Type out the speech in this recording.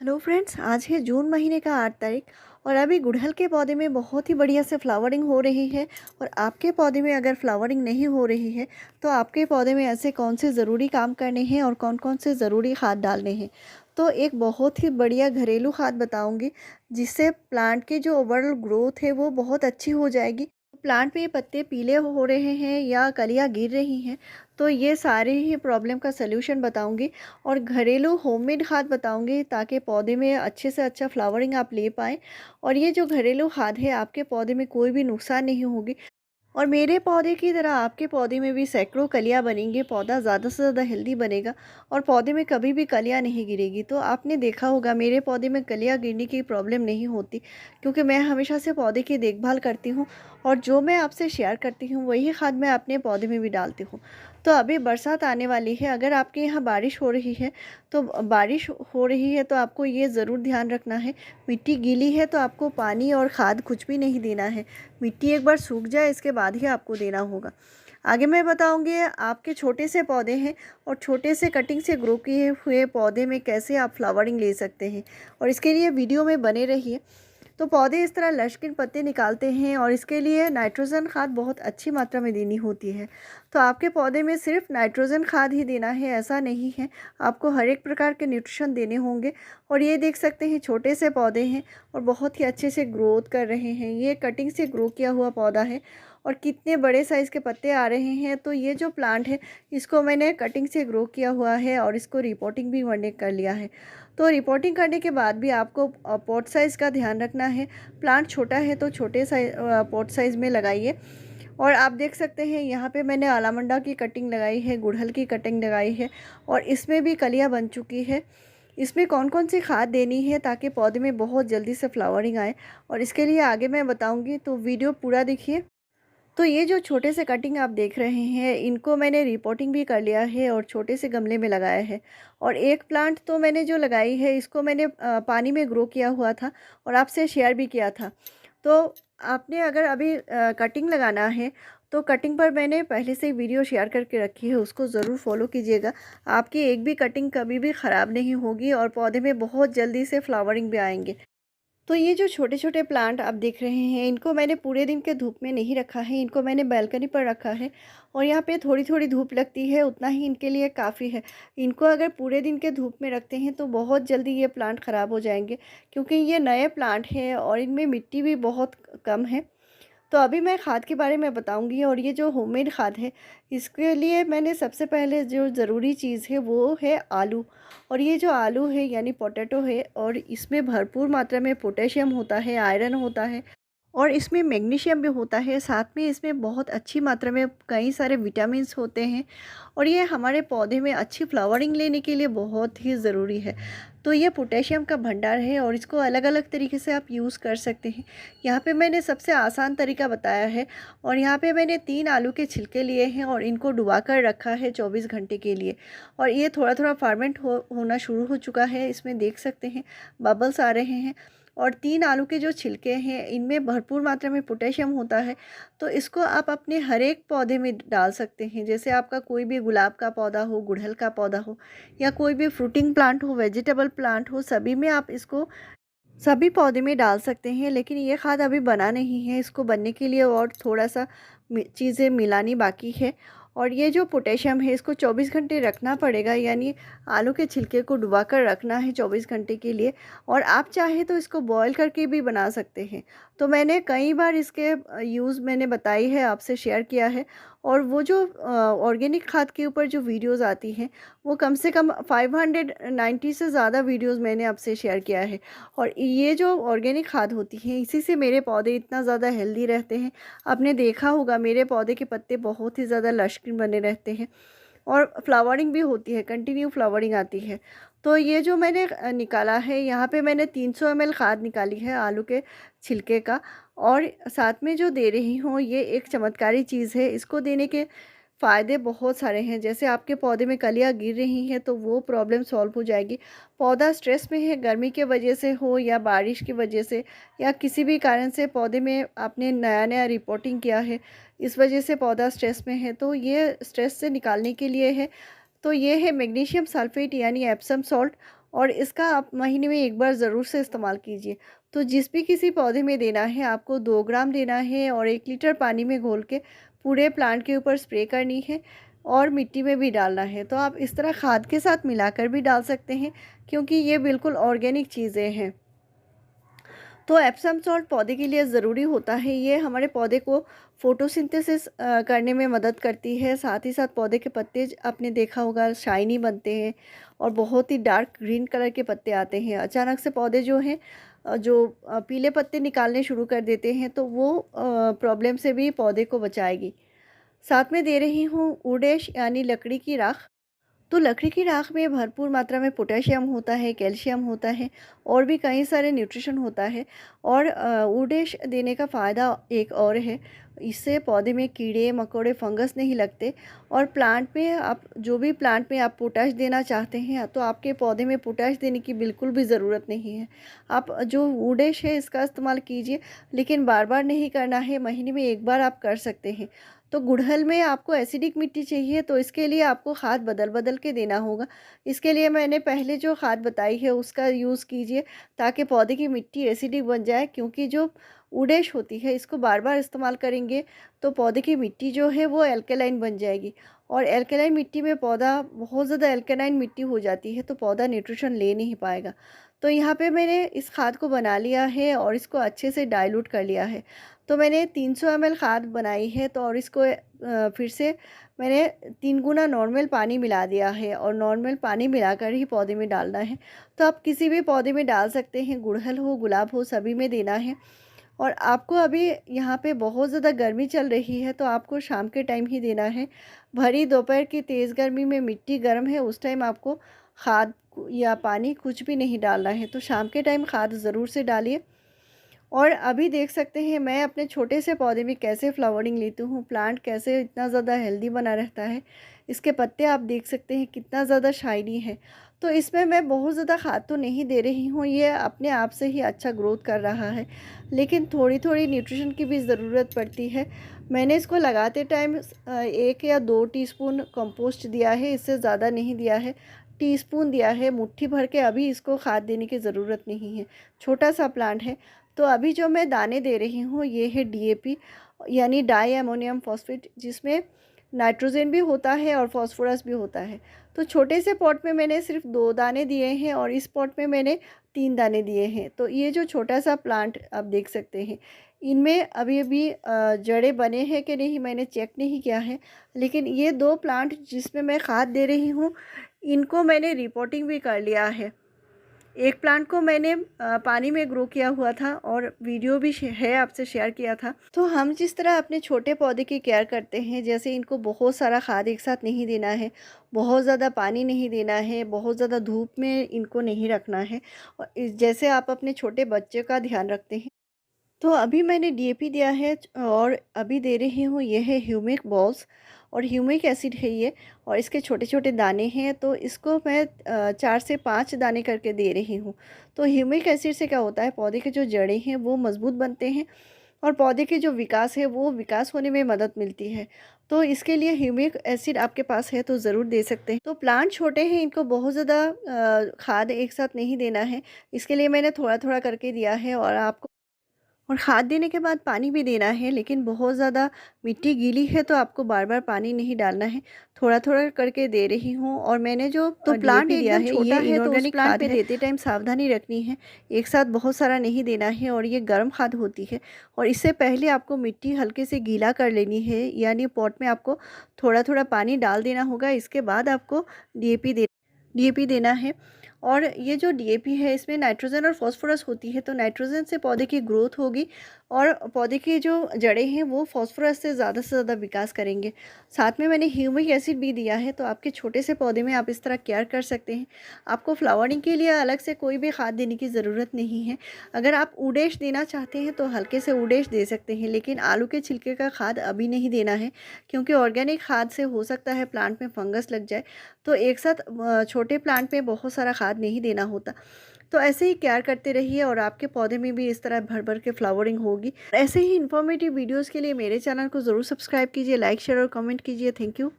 Hello friends, आज है जून महीने का 8 तारीख। और अभी गुड़हल के पौधे में बहुत ही बढ़िया से फ्लावरिंग हो रही है। और आपके पौधे में अगर फ्लावरिंग नहीं हो रही है तो आपके पौधे में ऐसे कौन से ज़रूरी काम करने हैं और कौन कौन से ज़रूरी खाद डालने हैं। तो एक बहुत ही बढ़िया घरेलू खाद बताऊंगी जिससे प्लांट की जो ओवरऑल ग्रोथ है वो बहुत अच्छी हो जाएगी। प्लांट पे पत्ते पीले हो रहे हैं या कलियां गिर रही हैं, तो ये सारे ही प्रॉब्लम का सल्यूशन बताऊंगी। और घरेलू होममेड खाद बताऊंगी ताकि पौधे में अच्छे से अच्छा फ्लावरिंग आप ले पाएँ। और ये जो घरेलू खाद है आपके पौधे में कोई भी नुकसान नहीं होगी। और मेरे पौधे की तरह आपके पौधे में भी सैकड़ों कलियां बनेंगी, पौधा ज़्यादा से ज़्यादा हेल्दी बनेगा और पौधे में कभी भी कलियां नहीं गिरेगी। तो आपने देखा होगा मेरे पौधे में कलियां गिरने की प्रॉब्लम नहीं होती, क्योंकि मैं हमेशा से पौधे की देखभाल करती हूँ। और जो मैं आपसे शेयर करती हूँ वही खाद मैं अपने पौधे में भी डालती हूँ। तो अभी बरसात आने वाली है, अगर आपके यहाँ बारिश हो रही है तो बारिश हो रही है तो आपको ये ज़रूर ध्यान रखना है, मिट्टी गीली है तो आपको पानी और खाद कुछ भी नहीं देना है। मिट्टी एक बार सूख जाए इसके बाद ही आपको देना होगा। आगे मैं बताऊंगी आपके छोटे से पौधे हैं और छोटे से कटिंग से ग्रो किए हुए पौधे में कैसे आप फ्लावरिंग ले सकते हैं। और इसके लिए वीडियो में बने रहिए। तो पौधे इस तरह लशकिन पत्ते निकालते हैं और इसके लिए नाइट्रोजन खाद बहुत अच्छी मात्रा में देनी होती है। तो आपके पौधे में सिर्फ नाइट्रोजन खाद ही देना है ऐसा नहीं है, आपको हर एक प्रकार के न्यूट्रिशन देने होंगे। और ये देख सकते हैं छोटे से पौधे हैं और बहुत ही अच्छे से ग्रोथ कर रहे हैं। ये कटिंग से ग्रो किया हुआ पौधा है और कितने बड़े साइज़ के पत्ते आ रहे हैं। तो ये जो प्लांट है इसको मैंने कटिंग से ग्रो किया हुआ है और इसको रिपोर्टिंग भी मैंने कर लिया है। तो रिपोर्टिंग करने के बाद भी आपको पॉट साइज़ का ध्यान रखना है। प्लांट छोटा है तो छोटे साइज पॉट साइज़ में लगाइए। और आप देख सकते हैं यहाँ पे मैंने आलामंडा की कटिंग लगाई है, गुड़हल की कटिंग लगाई है और इसमें भी कलियाँ बन चुकी है। इसमें कौन कौन सी खाद देनी है ताकि पौधे में बहुत जल्दी से फ्लावरिंग आए, और इसके लिए आगे मैं बताऊंगी, तो वीडियो पूरा देखिए। तो ये जो छोटे से कटिंग आप देख रहे हैं इनको मैंने रिपोर्टिंग भी कर लिया है और छोटे से गमले में लगाया है। और एक प्लांट तो मैंने जो लगाई है इसको मैंने पानी में ग्रो किया हुआ था और आपसे शेयर भी किया था। तो आपने अगर अभी कटिंग लगाना है तो कटिंग पर मैंने पहले से ही वीडियो शेयर करके रखी है, उसको ज़रूर फॉलो कीजिएगा। आपकी एक भी कटिंग कभी भी ख़राब नहीं होगी और पौधे में बहुत जल्दी से फ्लावरिंग भी आएंगे। तो ये जो छोटे छोटे प्लांट आप देख रहे हैं इनको मैंने पूरे दिन के धूप में नहीं रखा है, इनको मैंने बालकनी पर रखा है। और यहाँ पे थोड़ी थोड़ी धूप लगती है, उतना ही इनके लिए काफ़ी है। इनको अगर पूरे दिन के धूप में रखते हैं तो बहुत जल्दी ये प्लांट ख़राब हो जाएंगे, क्योंकि ये नए प्लांट हैं और इनमें मिट्टी भी बहुत कम है। तो अभी मैं खाद के बारे में बताऊंगी। और ये जो होममेड खाद है इसके लिए मैंने सबसे पहले जो ज़रूरी चीज़ है वो है आलू। और ये जो आलू है यानी पोटैटो है और इसमें भरपूर मात्रा में पोटेशियम होता है, आयरन होता है और इसमें मैग्नीशियम भी होता है। साथ में इसमें बहुत अच्छी मात्रा में कई सारे विटामिन्स होते हैं और ये हमारे पौधे में अच्छी फ्लावरिंग लेने के लिए बहुत ही ज़रूरी है। तो ये पोटेशियम का भंडार है और इसको अलग अलग तरीके से आप यूज़ कर सकते हैं। यहाँ पे मैंने सबसे आसान तरीका बताया है। और यहाँ पे मैंने 3 आलू के छिलके लिए हैं और इनको डुबा कर रखा है 24 घंटे के लिए। और ये थोड़ा थोड़ा फर्मेंट होना शुरू हो चुका है, इसमें देख सकते हैं बबल्स आ रहे हैं। और 3 आलू के जो छिलके हैं इनमें भरपूर मात्रा में पोटेशियम होता है। तो इसको आप अपने हर एक पौधे में डाल सकते हैं, जैसे आपका कोई भी गुलाब का पौधा हो, गुड़हल का पौधा हो या कोई भी फ्रूटिंग प्लांट हो, वेजिटेबल प्लांट हो, सभी में आप इसको सभी पौधे में डाल सकते हैं। लेकिन ये खाद अभी बना नहीं है, इसको बनने के लिए और थोड़ा सा चीज़ें मिलानी बाकी है। और ये जो पोटेशियम है इसको 24 घंटे रखना पड़ेगा, यानी आलू के छिलके को डुबा कर रखना है 24 घंटे के लिए। और आप चाहें तो इसको बॉईल करके भी बना सकते हैं। तो मैंने कई बार इसके यूज़ मैंने बताई है, आपसे शेयर किया है। और वो जो ऑर्गेनिक खाद के ऊपर जो वीडियोज़ आती हैं वो कम से कम 590 से ज़्यादा वीडियोज़ मैंने आपसे शेयर किया है। और ये जो ऑर्गेनिक खाद होती है इसी से मेरे पौधे इतना ज़्यादा हेल्दी रहते हैं। आपने देखा होगा मेरे पौधे के पत्ते बहुत ही ज़्यादा लशकिन बने रहते हैं और फ्लावरिंग भी होती है, कंटिन्यू फ्लावरिंग आती है। तो ये जो मैंने निकाला है यहाँ पे मैंने 300 ml खाद निकाली है आलू के छिलके का। और साथ में जो दे रही हूँ ये एक चमत्कारी चीज़ है, इसको देने के फ़ायदे बहुत सारे हैं। जैसे आपके पौधे में कलियाँ गिर रही हैं तो वो प्रॉब्लम सॉल्व हो जाएगी। पौधा स्ट्रेस में है, गर्मी की वजह से हो या बारिश की वजह से या किसी भी कारण से पौधे में आपने नया नया रिपोर्टिंग किया है, इस वजह से पौधा स्ट्रेस में है, तो ये स्ट्रेस से निकालने के लिए है। तो ये है मैग्नीशियम सल्फेट यानी एप्सम सॉल्ट। और इसका आप महीने में एक बार ज़रूर से इस्तेमाल कीजिए। तो जिस भी किसी पौधे में देना है आपको 2 ग्राम देना है और 1 लीटर पानी में घोल के पूरे प्लांट के ऊपर स्प्रे करनी है और मिट्टी में भी डालना है। तो आप इस तरह खाद के साथ मिलाकर भी डाल सकते हैं, क्योंकि ये बिल्कुल ऑर्गेनिक चीज़ें हैं। तो एप्सम सॉल्ट पौधे के लिए ज़रूरी होता है। ये हमारे पौधे को फोटोसिंथेसिस करने में मदद करती है। साथ ही साथ पौधे के पत्ते आपने देखा होगा शाइनी बनते हैं और बहुत ही डार्क ग्रीन कलर के पत्ते आते हैं। अचानक से पौधे जो हैं पीले पत्ते निकालने शुरू कर देते हैं, तो वो प्रॉब्लम से भी पौधे को बचाएगी। साथ में दे रही हूँ वुड ऐश यानी लकड़ी की राख। तो लकड़ी की राख में भरपूर मात्रा में पोटेशियम होता है, कैल्शियम होता है और भी कई सारे न्यूट्रिशन होता है। और वुड ऐश देने का फ़ायदा एक और है, इससे पौधे में कीड़े मकोड़े फंगस नहीं लगते। और प्लांट में आप जो भी प्लांट में आप पोटाश देना चाहते हैं, तो आपके पौधे में पोटाश देने की बिल्कुल भी ज़रूरत नहीं है। आप जो वुड ऐश है इसका इस्तेमाल कीजिए, लेकिन बार बार नहीं करना है, महीने में एक बार आप कर सकते हैं। तो गुड़हल में आपको एसिडिक मिट्टी चाहिए, तो इसके लिए आपको खाद बदल बदल के देना होगा। इसके लिए मैंने पहले जो खाद बताई है उसका यूज़ कीजिए, ताकि पौधे की मिट्टी एसिडिक बन जाए। क्योंकि जो वुड ऐश होती है इसको बार बार इस्तेमाल करेंगे तो पौधे की मिट्टी जो है वो एल्कलाइन बन जाएगी, और एल्कलाइन मिट्टी में पौधा बहुत ज़्यादा एल्कलाइन मिट्टी हो जाती है, तो पौधा न्यूट्रिशन ले नहीं पाएगा। तो यहाँ पे मैंने इस खाद को बना लिया है और इसको अच्छे से डाइल्यूट कर लिया है। तो मैंने 300 ml खाद बनाई है, तो और इसको फिर से मैंने 3 गुना नॉर्मल पानी मिला दिया है, और नॉर्मल पानी मिलाकर ही पौधे में डालना है। तो आप किसी भी पौधे में डाल सकते हैं, गुड़हल हो गुलाब हो सभी में देना है। और आपको अभी यहाँ पे बहुत ज़्यादा गर्मी चल रही है, तो आपको शाम के टाइम ही देना है। भरी दोपहर की तेज़ गर्मी में मिट्टी गर्म है, उस टाइम आपको खाद या पानी कुछ भी नहीं डालना है। तो शाम के टाइम खाद ज़रूर से डालिए। और अभी देख सकते हैं मैं अपने छोटे से पौधे में कैसे फ्लावरिंग लेती हूँ, प्लांट कैसे इतना ज़्यादा हेल्दी बना रहता है। इसके पत्ते आप देख सकते हैं कितना ज़्यादा शाइनी है। तो इसमें मैं बहुत ज़्यादा खाद तो नहीं दे रही हूँ, ये अपने आप से ही अच्छा ग्रोथ कर रहा है, लेकिन थोड़ी थोड़ी न्यूट्रिशन की भी ज़रूरत पड़ती है। मैंने इसको लगाते टाइम 1 या 2 टीस्पून कंपोस्ट दिया है, इससे ज़्यादा नहीं दिया है। टीस्पून दिया है, मुट्ठी भर के। अभी इसको खाद देने की ज़रूरत नहीं है, छोटा सा प्लांट है। तो अभी जो मैं दाने दे रही हूँ ये है डीएपी यानी डाई अमोनियम फॉस्फेट, जिसमें नाइट्रोजन भी होता है और फास्फोरस भी होता है। तो छोटे से पॉट में मैंने सिर्फ 2 दाने दिए हैं और इस पॉट में मैंने 3 दाने दिए हैं। तो ये जो छोटा सा प्लांट आप देख सकते हैं, इनमें अभी अभी जड़ें बने हैं कि नहीं मैंने चेक नहीं किया है, लेकिन ये 2 प्लांट जिसमें मैं खाद दे रही हूँ इनको मैंने रिपोर्टिंग भी कर लिया है। एक प्लांट को मैंने पानी में ग्रो किया हुआ था और वीडियो भी है आपसे शेयर किया था। तो हम जिस तरह अपने छोटे पौधे की केयर करते हैं, जैसे इनको बहुत सारा खाद एक साथ नहीं देना है, बहुत ज़्यादा पानी नहीं देना है, बहुत ज़्यादा धूप में इनको नहीं रखना है, और जैसे आप अपने छोटे बच्चे का ध्यान रखते हैं। तो अभी मैंने डीएपी दिया है और अभी दे रही हूँ ये है ह्यूमिक बॉल्स, और ह्यूमिक एसिड है ये, और इसके छोटे छोटे दाने हैं। तो इसको मैं 4 से 5 दाने करके दे रही हूँ। तो ह्यूमिक एसिड से क्या होता है, पौधे के जो जड़ें हैं वो मज़बूत बनते हैं और पौधे के जो विकास है वो विकास होने में मदद मिलती है। तो इसके लिए ह्यूमिक एसिड आपके पास है तो ज़रूर दे सकते हैं। तो प्लांट छोटे हैं, इनको बहुत ज़्यादा खाद एक साथ नहीं देना है, इसके लिए मैंने थोड़ा थोड़ा करके दिया है। और खाद देने के बाद पानी भी देना है, लेकिन बहुत ज़्यादा मिट्टी गीली है तो आपको बार बार पानी नहीं डालना है, थोड़ा थोड़ा करके दे रही हूँ। और मैंने जो तो प्लांट एकदम छोटा है तो उस प्लांट पे देते टाइम सावधानी रखनी है, एक साथ बहुत सारा नहीं देना है। और ये गर्म खाद होती है, और इससे पहले आपको मिट्टी हल्के से गीला कर लेनी है, यानी पॉट में आपको थोड़ा थोड़ा पानी डाल देना होगा। इसके बाद आपको डीएपी देना है। और ये जो डीएपी है इसमें नाइट्रोजन और फास्फोरस होती है, तो नाइट्रोजन से पौधे की ग्रोथ होगी और पौधे की जो जड़ें हैं वो फास्फोरस से ज़्यादा विकास करेंगे। साथ में मैंने ह्यूमिक एसिड भी दिया है। तो आपके छोटे से पौधे में आप इस तरह केयर कर सकते हैं। आपको फ्लावरिंग के लिए अलग से कोई भी खाद देने की ज़रूरत नहीं है। अगर आप उडेश देना चाहते हैं तो हल्के से उडेश दे सकते हैं, लेकिन आलू के छिलके का खाद अभी नहीं देना है, क्योंकि ऑर्गेनिक खाद से हो सकता है प्लांट में फंगस लग जाए। तो एक साथ छोटे प्लांट में बहुत सारा खाद नहीं देना होता। तो ऐसे ही केयर करते रहिए और आपके पौधे में भी इस तरह भर भर के फ्लावरिंग होगी। ऐसे ही इन्फॉर्मेटिव वीडियोस के लिए मेरे चैनल को ज़रूर सब्सक्राइब कीजिए, लाइक शेयर और कमेंट कीजिए। Thank you.